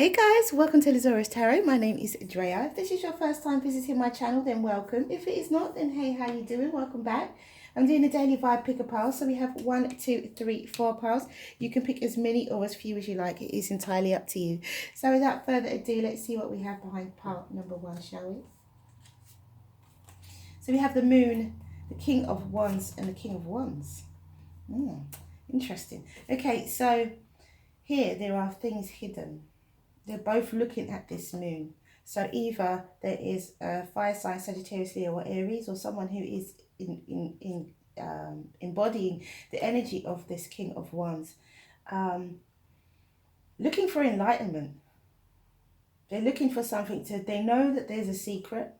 Hey guys, welcome to the Zarious Tarot. My name is Drea. If this is your first time visiting my channel, then welcome. If it is not, then hey, how you doing? Welcome back. I'm doing a daily vibe pick a pile. So we have 1, 2, 3, 4 piles. You can pick as many or as few as you like. It is entirely up to you. So without further ado, let's see what we have behind pile number 1, shall we? So we have the Moon, the King of Wands, and the King of Wands. Interesting. Okay, so here there are things hidden. They're both looking at this moon. So either there is a fire sign, Sagittarius, Leo, or Aries, or someone who is embodying the energy of this King of Wands, looking for enlightenment. They're looking for something they know that there's a secret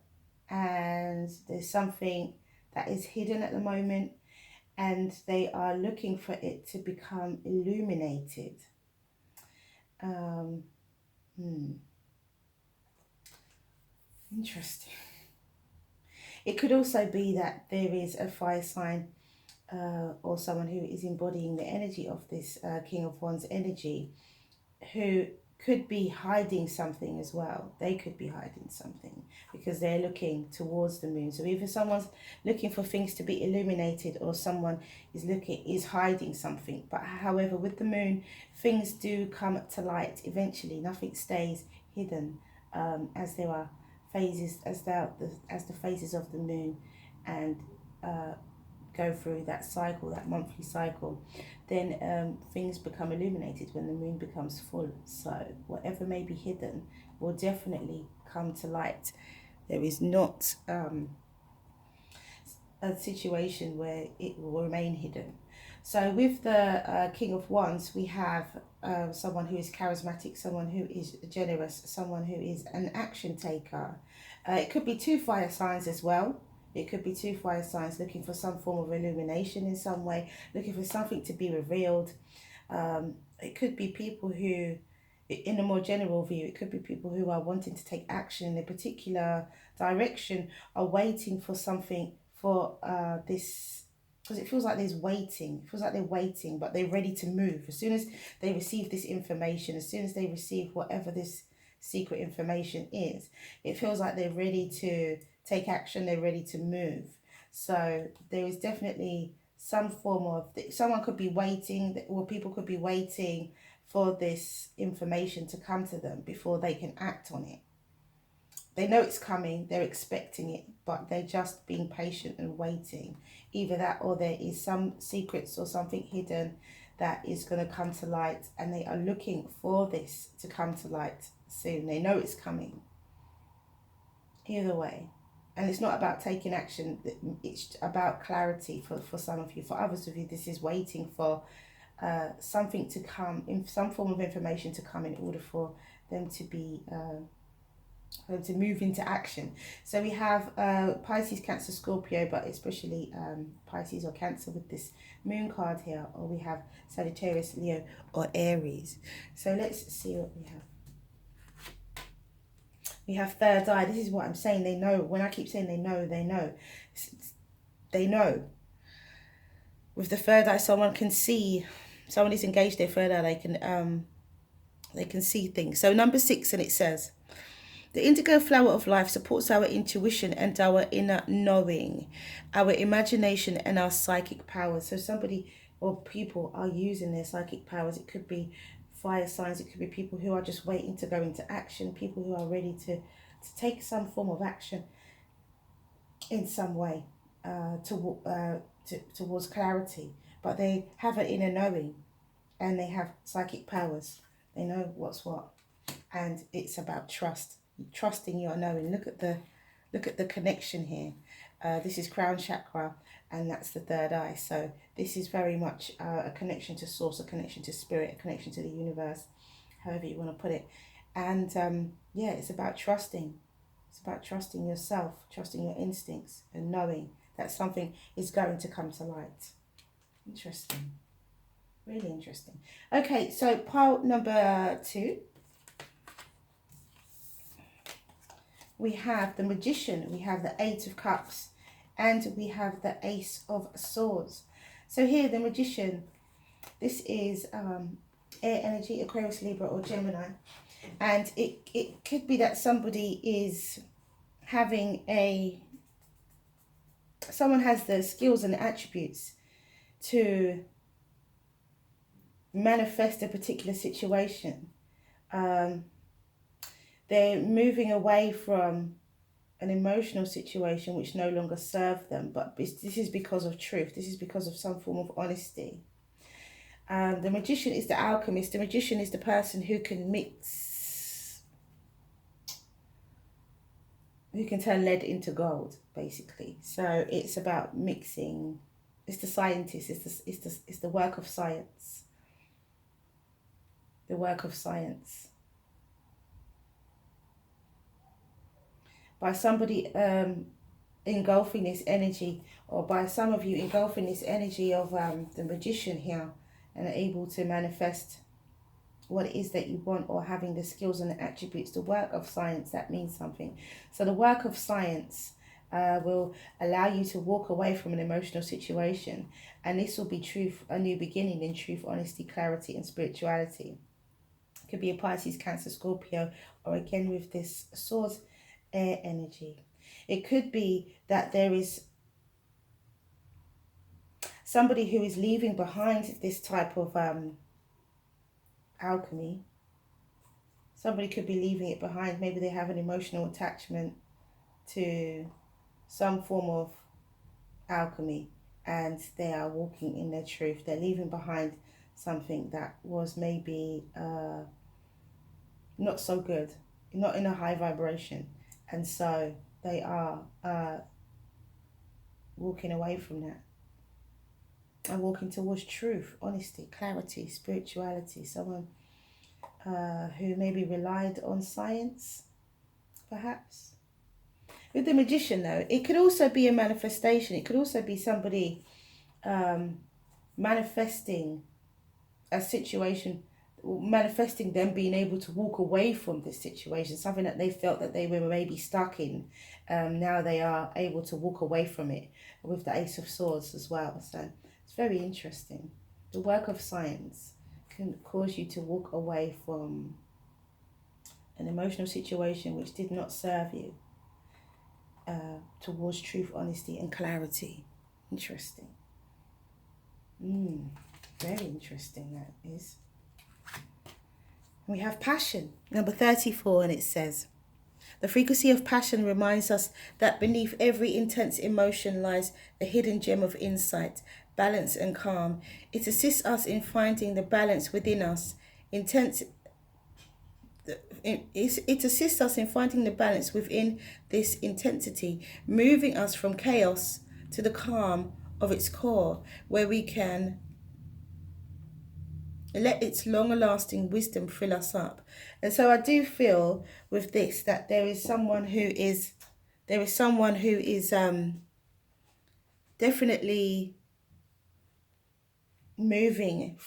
and there's something that is hidden at the moment, and they are looking for it to become illuminated. Interesting. It could also be that there is a fire sign or someone who is embodying the energy of this King of Wands energy, who could be hiding something as well. They could be hiding something because they're looking towards the moon. So either someone's looking for things to be illuminated, or someone is hiding something. But however, with the moon, things do come to light eventually. Nothing stays hidden, as there are phases, as the phases of the moon and go through that cycle, that monthly cycle, then things become illuminated when the moon becomes full. So whatever may be hidden will definitely come to light. There is not a situation where it will remain hidden. So with the King of Wands, we have someone who is charismatic, someone who is generous, someone who is an action taker. It could be 2 fire signs as well. It could be 2 fire signs looking for some form of illumination in some way, looking for something to be revealed. It could be people who, in a more general view, it could be people who are wanting to take action in a particular direction, are waiting for something, for this, because it feels like there's waiting. It feels like they're waiting, but they're ready to move. As soon as they receive this information, as soon as they receive whatever this secret information is, it feels like they're ready to take action, they're ready to move. So there is definitely some form of, someone could be waiting, or people could be waiting for this information to come to them before they can act on it. They know it's coming, they're expecting it, but they're just being patient and waiting. Either that, or there is some secrets or something hidden that is going to come to light, and they are looking for this to come to light soon. They know it's coming. Either way. And it's not about taking action, it's about clarity for some of you. For others of you, this is waiting for something to come, in some form of information to come, in order for them to be to move into action. So we have Pisces, Cancer, Scorpio, but especially Pisces or Cancer with this moon card here, or we have Sagittarius, Leo, or Aries. So let's see what we have. We have third eye. This is what I'm saying. They know. When I keep saying they know, they know. They know. With the third eye, someone can see. Someone is engaged their third eye. They can see things. So number 6, and it says, the indigo flower of life supports our intuition and our inner knowing, our imagination and our psychic powers. So somebody or people are using their psychic powers. It could be fire signs. It could be people who are just waiting to go into action, people who are ready to take some form of action in some way towards clarity. But they have an inner knowing and they have psychic powers. They know what's what. And it's about trust. Trusting your knowing. Look at the connection here. This is crown chakra, and that's the third eye. So this is very much a connection to source, a connection to spirit, a connection to the universe, however you want to put it. And yeah, it's about trusting. It's about trusting yourself, trusting your instincts, and knowing that something is going to come to light. Interesting. Really interesting. Okay, so pile number 2. We have the Magician, we have the 8 of Cups, and we have the Ace of Swords. So here, the Magician, this is air energy, Aquarius, Libra, or Gemini. And it could be that somebody is having someone has the skills and attributes to manifest a particular situation. They're moving away from an emotional situation which no longer serves them, but this is because of truth. This is because of some form of honesty. The magician is the alchemist. The magician is the person who can turn lead into gold, basically. So it's about mixing. It's the scientist. It's the work of science. The work of science. By somebody engulfing this energy, or by some of you engulfing this energy of the magician here, and are able to manifest what it is that you want, or having the skills and the attributes, the work of science, that means something. So the work of science will allow you to walk away from an emotional situation, and this will be truth, a new beginning in truth, honesty, clarity, and spirituality. It could be a Pisces, Cancer, Scorpio, or again with this swords, air energy. It could be that there is somebody who is leaving behind this type of alchemy. Somebody could be leaving it behind. Maybe they have an emotional attachment to some form of alchemy, and they are walking in their truth. They're leaving behind something that was maybe not so good, not in a high vibration, and so they are walking away from that and walking towards truth, honesty, clarity, spirituality. Someone who maybe relied on science, perhaps. With the magician, though, it could also be a manifestation. It could also be somebody manifesting a situation, manifesting them being able to walk away from this situation, something that they felt that they were maybe stuck in. Now they are able to walk away from it, with the Ace of Swords as well. So it's very interesting. The work of science can cause you to walk away from an emotional situation which did not serve you, towards truth, honesty, and clarity. Interesting. Very interesting, that is. We have passion, number 34, and it says, the frequency of passion reminds us that beneath every intense emotion lies a hidden gem of insight, balance, and calm. It assists us in finding the balance within us. It assists us in finding the balance within this intensity, moving us from chaos to the calm of its core, where we can let its longer-lasting wisdom fill us up. And so I do feel with this that there is someone who is definitely moving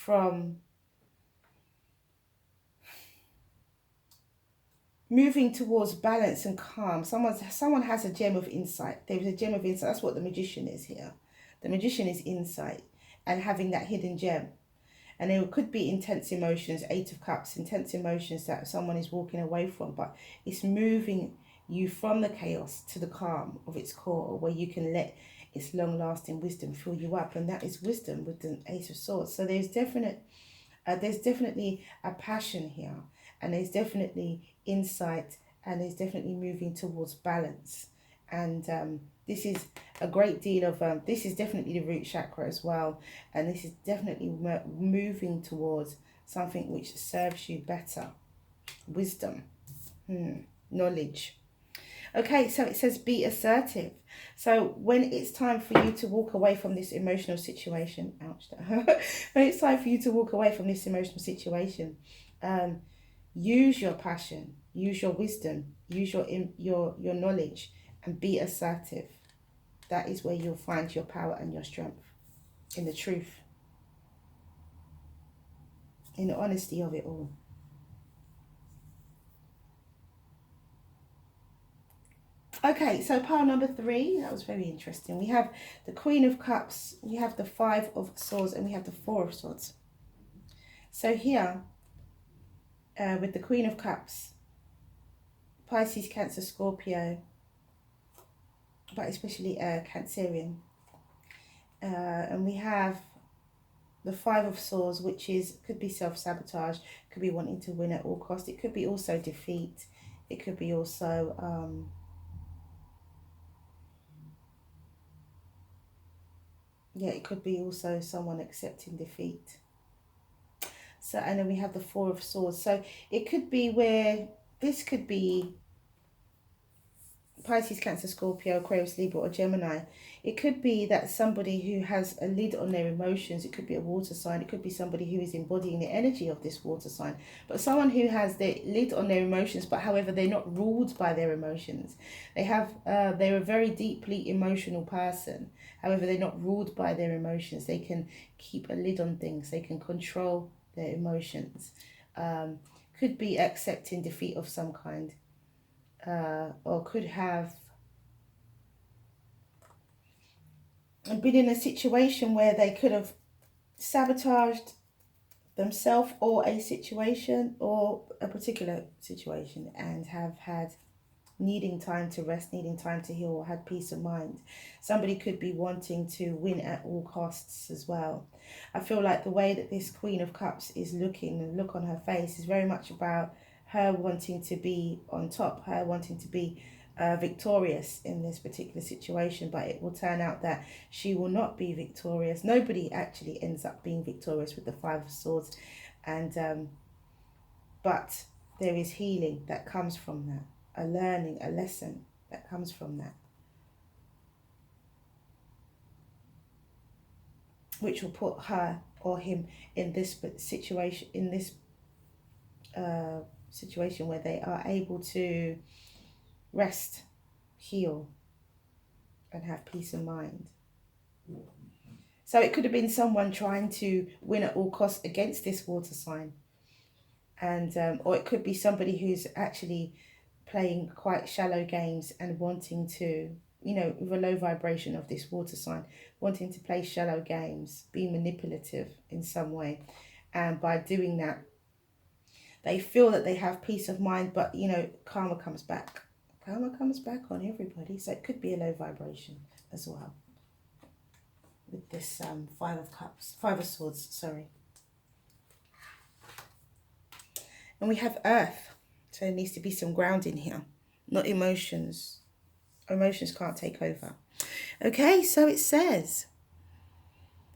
towards balance and calm. Someone has a gem of insight. There is a gem of insight. That's what the magician is here. The magician is insight and having that hidden gem. And there could be intense emotions, 8 of Cups, intense emotions that someone is walking away from, but it's moving you from the chaos to the calm of its core, where you can let its long-lasting wisdom fill you up. And that is wisdom with the Ace of Swords. So there's definitely a passion here, and there's definitely insight, and there's definitely moving towards balance. And this is a great deal of, this is definitely the root chakra as well. And this is definitely moving towards something which serves you better. Wisdom, knowledge. Okay, so it says be assertive. So when it's time for you to walk away from this emotional situation, ouch, when it's time for you to walk away from this emotional situation, use your passion, use your wisdom, use your knowledge, and be assertive. That is where you'll find your power and your strength, in the truth, in the honesty of it all. Okay, so pile number 3, that was very interesting. We have the Queen of Cups, we have the 5 of Swords, and we have the 4 of Swords. So here, with the Queen of Cups, Pisces, Cancer, Scorpio, but especially Cancerian. And we have the Five of Swords, which could be self-sabotage, could be wanting to win at all cost. It could be also defeat. It could be also it could be also someone accepting defeat. So, and then we have the Four of Swords. So it could be where this could be Pisces, Cancer, Scorpio, Aquarius, Libra, or Gemini. It could be that somebody who has a lid on their emotions. It could be a water sign. It could be somebody who is embodying the energy of this water sign. But someone who has the lid on their emotions, but however they're not ruled by their emotions. They're a very deeply emotional person. However, they're not ruled by their emotions. They can keep a lid on things. They can control their emotions. Could be accepting defeat of some kind. Or could have been in a situation where they could have sabotaged themselves or a situation or a particular situation, and have had needing time to rest, needing time to heal, or had peace of mind. Somebody could be wanting to win at all costs as well. I feel like the way that this Queen of Cups is looking, the look on her face, is very much about her wanting to be on top, her wanting to be victorious in this particular situation. But it will turn out that she will not be victorious. Nobody actually ends up being victorious with the Five of Swords, and but there is healing that comes from that, a learning, a lesson that comes from that, which will put her or him in this situation, situation where they are able to rest, heal, and have peace of mind. So it could have been someone trying to win at all costs against this water sign, and or it could be somebody who's actually playing quite shallow games and wanting to, with a low vibration of this water sign, wanting to play shallow games, be manipulative in some way, and by doing that, they feel that they have peace of mind, but karma comes back. Karma comes back on everybody, so it could be a low vibration as well. With this Five of Swords, sorry. And we have Earth, so there needs to be some grounding here, not emotions. Emotions can't take over. Okay, so it says,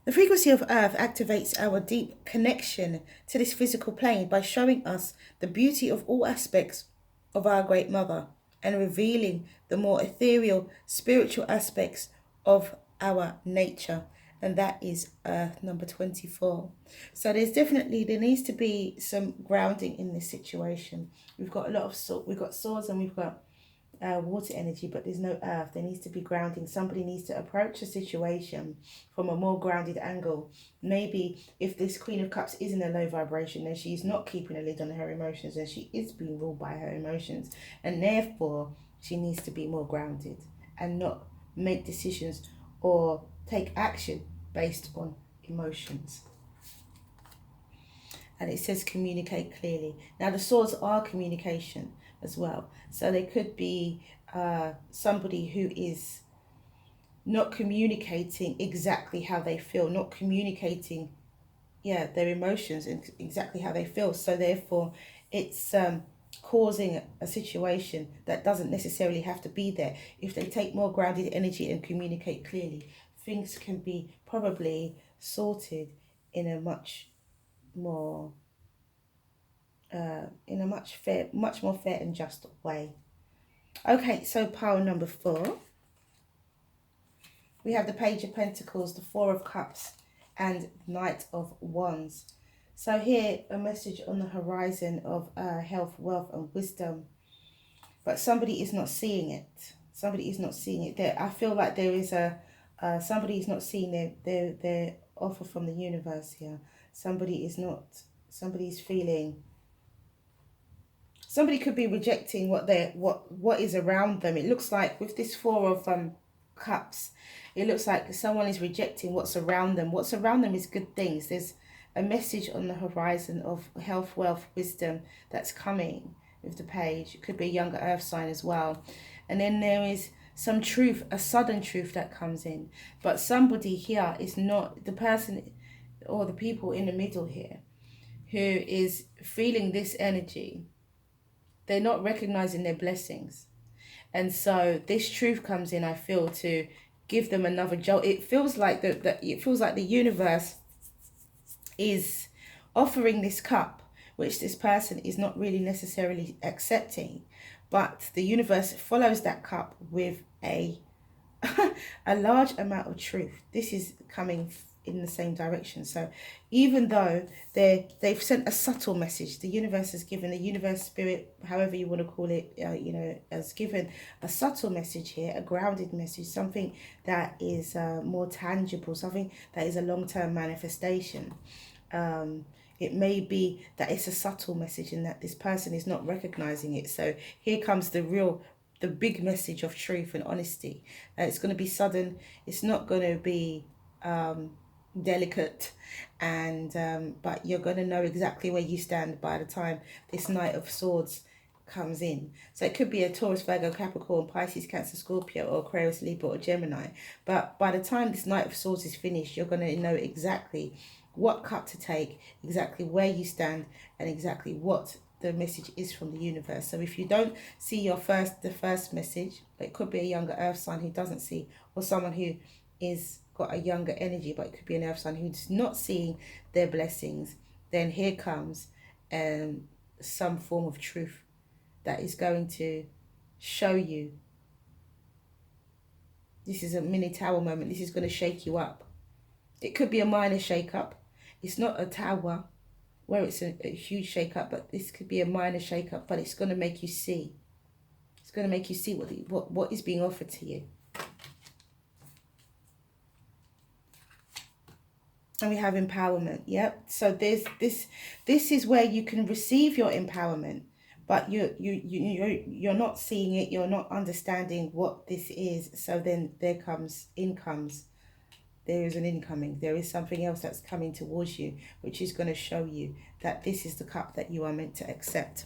the frequency of Earth activates our deep connection to this physical plane by showing us the beauty of all aspects of our Great Mother and revealing the more ethereal, spiritual aspects of our nature. And that is Earth number 24. So there needs to be some grounding in this situation. We've got a lot of we've got swords and we've got water energy, but there's no earth. There needs to be grounding. Somebody needs to approach a situation from a more grounded angle. Maybe if this Queen of Cups is in a low vibration, then she's not keeping a lid on her emotions, and she is being ruled by her emotions, and therefore she needs to be more grounded and not make decisions or take action based on emotions. And it says communicate clearly. Now the swords are communication as well. So there could be somebody who is not communicating exactly how they feel, not communicating their emotions and exactly how they feel. So therefore it's causing a situation that doesn't necessarily have to be there. If they take more grounded energy and communicate clearly, things can be probably sorted in a much more much more fair and just way. Okay, so pile number 4. We have the Page of Pentacles, the Four of Cups, and Knight of Wands. So here, a message on the horizon of health, wealth, and wisdom. But somebody is not seeing it. Somebody is not seeing it. I feel like there is somebody is not seeing their offer from the universe here. Somebody's feeling. Somebody could be rejecting what is around them. It looks like with this Four of Cups, it looks like someone is rejecting what's around them. What's around them is good things. There's a message on the horizon of health, wealth, wisdom that's coming with the page. It could be a younger earth sign as well. And then there is some truth, a sudden truth that comes in. But somebody here is not the person or the people in the middle here who is feeling this energy. They're not recognizing their blessings. And so this truth comes in, I feel, to give them another jolt. It feels like the universe is offering this cup, which this person is not really necessarily accepting, but the universe follows that cup with a a large amount of truth. This is coming in the same direction. So even though they've sent a subtle message, the universe has given, the universe, spirit, however you want to call it, has given a subtle message here, a grounded message, something that is more tangible, something that is a long-term manifestation. It may be that it's a subtle message and that this person is not recognizing it. So here comes the big message of truth and honesty. It's going to be sudden. It's not going to be delicate, and but you're going to know exactly where you stand by the time this Knight of Swords comes in. So it could be a Taurus, Virgo, Capricorn, Pisces, Cancer, Scorpio, or Aquarius, Libra, or Gemini. But by the time this Knight of Swords is finished, you're going to know exactly what cup to take, exactly where you stand, and exactly what the message is from the universe. So if you don't see the first message, it could be a younger earth sign who doesn't see, or someone who is got a younger energy, but it could be an earth sign who's not seeing their blessings. Then here comes some form of truth that is going to show you. This is a mini tower moment. This is going to shake you up. It could be a minor shake up. It's not a tower where it's a huge shake up, but this could be a minor shake up, but it's going to make you see. It's going to make you see what is being offered to you. And we have empowerment. Yep. So this is where you can receive your empowerment, but you're not seeing it. You're not understanding what this is. So then there is an incoming. There is something else that's coming towards you, which is going to show you that this is the cup that you are meant to accept.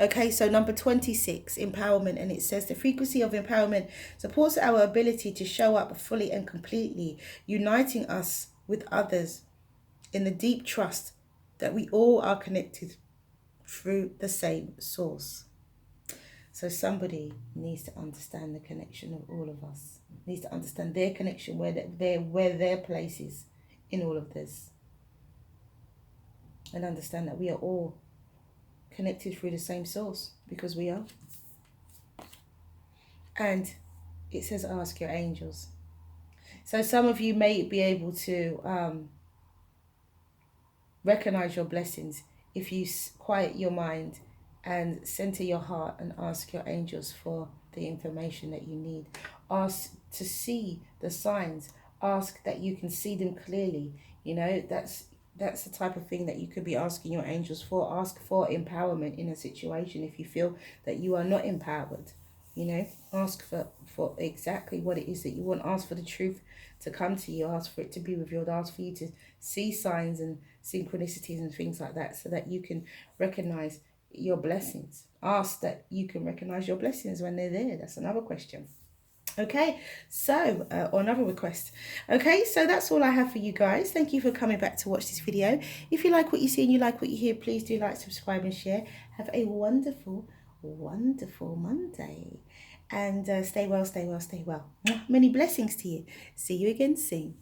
Okay, so number 26, empowerment. And it says the frequency of empowerment supports our ability to show up fully and completely, uniting us with others in the deep trust that we all are connected through the same source. So somebody needs to understand the connection of all of us, needs to understand their connection, where their place is in all of this, and understand that we are all connected through the same source, because we are. And it says ask your angels. So some of you may be able to recognize your blessings if you quiet your mind and center your heart and ask your angels for the information that you need. Ask to see the signs. Ask that you can see them clearly. You know, that's the type of thing that you could be asking your angels for. Ask for empowerment in a situation if you feel that you are not empowered. You know, ask for exactly what it is that you want. Ask for the truth to come to you. Ask for it to be revealed. Ask for you to see signs and synchronicities and things like that, so that you can recognize your blessings. Ask that you can recognize your blessings when they're there. That's another question. Okay, so or another request. Okay, so that's all I have for you guys. Thank you for coming back to watch this video. If you like what you see and you like what you hear, please do like, subscribe and share. Have a wonderful Monday, and stay well. Many blessings to you. See you again soon.